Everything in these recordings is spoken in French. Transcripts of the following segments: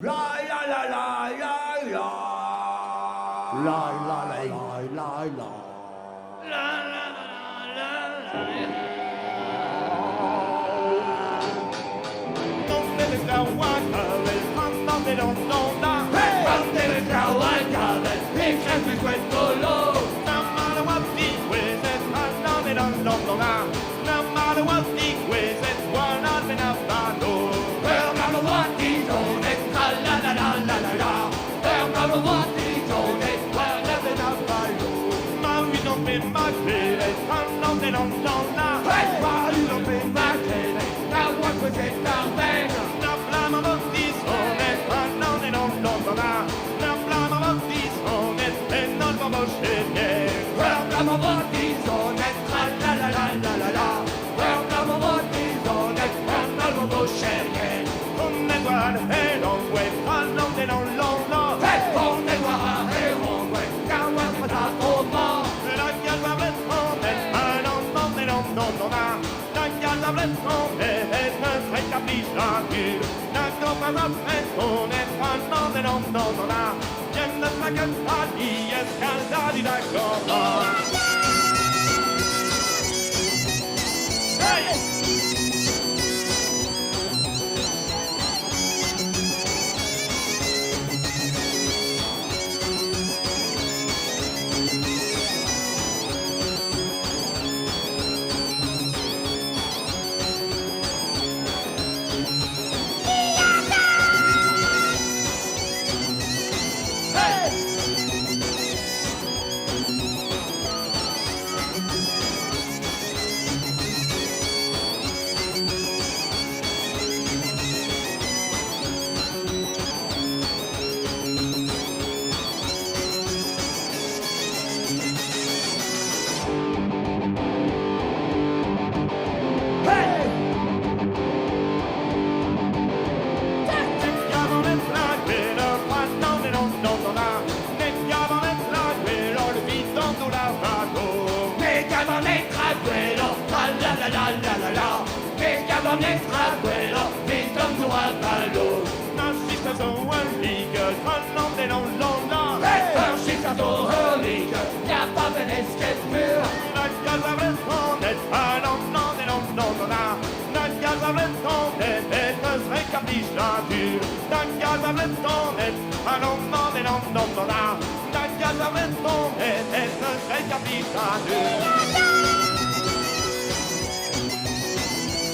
La la la la la la. La la la la la la. La la la la la. Donde le traguarda il panno de donna. Donde le traguarda il sempre questo lo. No matter what the ways that panno de donna. No matter what the ways that one not enough panno. Well, no matter what the zone. La la la la la la. Well, no matter what the zone. Well, never enough panno. Ma mi non mi immagine panno de donna. Hey, ma mi non mi immagine. Now what was it down there? No blama what the zone. Panno de donna. No blama what the zone. And not what was it. Well, blama what the zone. La la la la la la. Well, blama what the zone. And not what was it. Come guarda non vuoi fanno de non lo hey come guarda non vuoi cava da toma la chiama blessone ma non de non na la chiama blessone e non sai capisci più la toma la blessone fanno de non na chiama la cantati e scaldati da cosa hey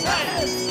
Hey!